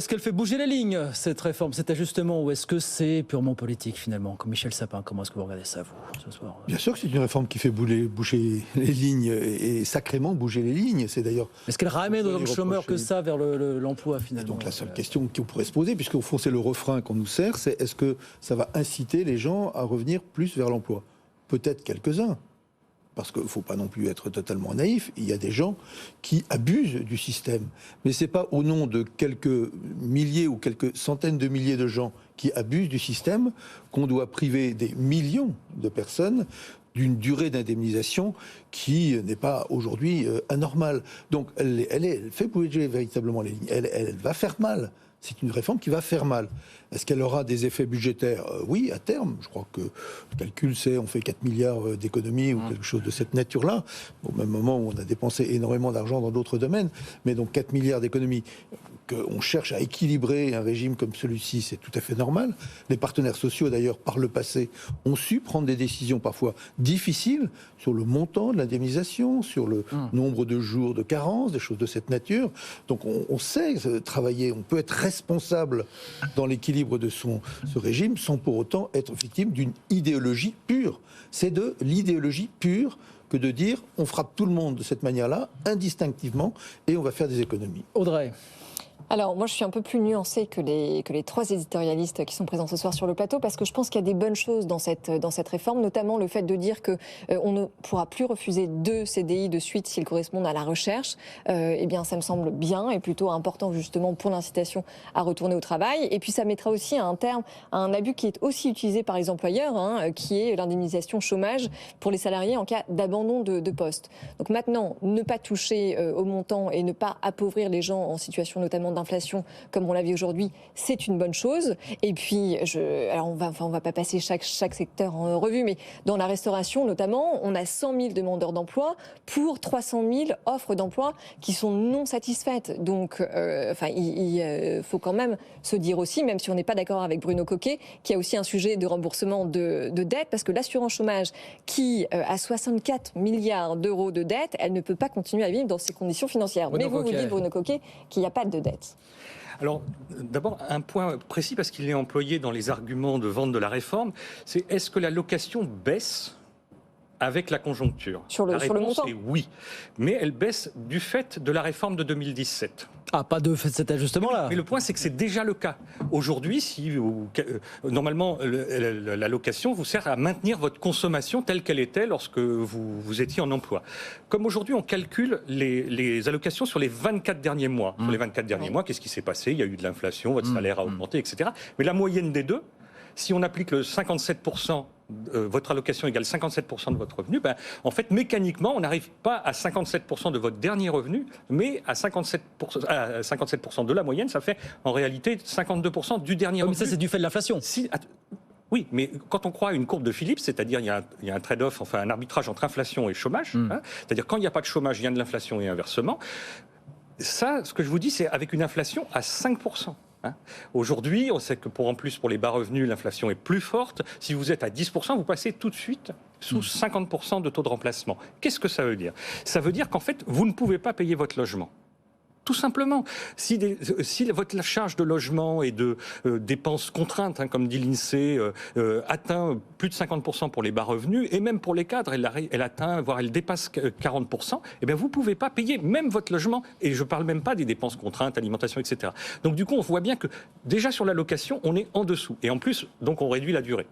Est-ce qu'elle fait bouger les lignes, cette réforme, cet ajustement, ou est-ce que c'est purement politique finalement? Comme Michel Sapin, comment est-ce que vous regardez ça, vous, ce soir? Bien sûr que c'est une réforme qui fait bouger les lignes, et sacrément bouger les lignes. C'est d'ailleurs. Est-ce qu'elle ramène autant de chômeurs que ça vers l'emploi finalement? Donc la seule question qu'on pourrait se poser, puisqu'au fond c'est le refrain qu'on nous sert, c'est est-ce que ça va inciter les gens à revenir plus vers l'emploi? Peut-être quelques-uns. Parce qu'il ne faut pas non plus être totalement naïf, il y a des gens qui abusent du système. Mais ce n'est pas au nom de quelques milliers ou quelques centaines de milliers de gens qui abusent du système qu'on doit priver des millions de personnes d'une durée d'indemnisation qui n'est pas aujourd'hui anormale. Donc elle fait bouger véritablement les lignes, elle va faire mal. C'est une réforme qui va faire mal. Est-ce qu'elle aura des effets budgétaires? Oui, à terme. Je crois que le calcul, c'est on fait 4 milliards d'économies ou quelque chose de cette nature-là, au même moment où on a dépensé énormément d'argent dans d'autres domaines. Mais donc 4 milliards d'économies, qu'on cherche à équilibrer un régime comme celui-ci, c'est tout à fait normal. Les partenaires sociaux, d'ailleurs, par le passé, ont su prendre des décisions parfois difficiles sur le montant de l'indemnisation, sur le nombre de jours de carence, des choses de cette nature. Donc on sait travailler, on peut être responsable dans l'équilibre de ce régime sans pour autant être victime d'une idéologie pure. C'est de l'idéologie pure que de dire on frappe tout le monde de cette manière-là, indistinctivement, et on va faire des économies. Audrey. Alors moi je suis un peu plus nuancée que les trois éditorialistes qui sont présents ce soir sur le plateau, parce que je pense qu'il y a des bonnes choses dans cette réforme, notamment le fait de dire que on ne pourra plus refuser 2 CDI de suite s'ils correspondent à la recherche. Eh bien ça me semble bien et plutôt important justement pour l'incitation à retourner au travail. Et puis ça mettra aussi un terme à un abus qui est aussi utilisé par les employeurs, qui est l'indemnisation chômage pour les salariés en cas d'abandon de poste. Donc maintenant, ne pas toucher au montant et ne pas appauvrir les gens en situation notamment d'inflation, comme on l'a vu aujourd'hui, c'est une bonne chose. Et puis, alors on va pas passer chaque secteur en revue, mais dans la restauration notamment, on a 100 000 demandeurs d'emploi pour 300 000 offres d'emploi qui sont non satisfaites. Donc, il faut quand même se dire aussi, même si on n'est pas d'accord avec Bruno Coquet, qu'il y a aussi un sujet de remboursement de dette, parce que l'assurance chômage, qui a 64 milliards d'euros de dette, elle ne peut pas continuer à vivre dans ces conditions financières. Mais vous dites, Bruno Coquet, qu'il n'y a pas de dette. Alors, d'abord, un point précis, parce qu'il est employé dans les arguments de vente de la réforme, c'est est-ce que la location baisse avec la conjoncture? La réponse est oui, mais elle baisse du fait de la réforme de 2017. Ah, pas de cet ajustement-là. Mais le point, c'est que c'est déjà le cas. Aujourd'hui, normalement, la location vous sert à maintenir votre consommation telle qu'elle était lorsque vous étiez en emploi. Comme aujourd'hui, on calcule les allocations sur les 24 derniers mois. Sur les 24 derniers mois, qu'est-ce qui s'est passé? Il y a eu de l'inflation, votre salaire a augmenté, etc. Mais la moyenne des deux, si on applique le 57%, votre allocation égale 57% de votre revenu, en fait, mécaniquement, on n'arrive pas à 57% de votre dernier revenu, mais à 57% de la moyenne, ça fait en réalité 52% du dernier revenu. Mais ça, c'est du fait de l'inflation. Oui, mais quand on croit à une courbe de Phillips, c'est-à-dire il y a un trade-off, enfin un arbitrage entre inflation et chômage, c'est-à-dire quand il n'y a pas de chômage, il y a de l'inflation et inversement. Ça, ce que je vous dis, c'est avec une inflation à 5%. Aujourd'hui, on sait que pour les bas revenus, l'inflation est plus forte. Si vous êtes à 10%, vous passez tout de suite sous 50% de taux de remplacement. Qu'est-ce que ça veut dire? Ça veut dire qu'en fait, vous ne pouvez pas payer votre logement. Tout simplement. Si votre charge de logement et de dépenses contraintes, comme dit l'INSEE, atteint plus de 50% pour les bas revenus, et même pour les cadres, elle atteint, voire elle dépasse 40%, eh bien vous ne pouvez pas payer même votre logement. Et je ne parle même pas des dépenses contraintes, alimentation, etc. Donc du coup, on voit bien que déjà sur la location, on est en dessous. Et en plus, donc on réduit la durée.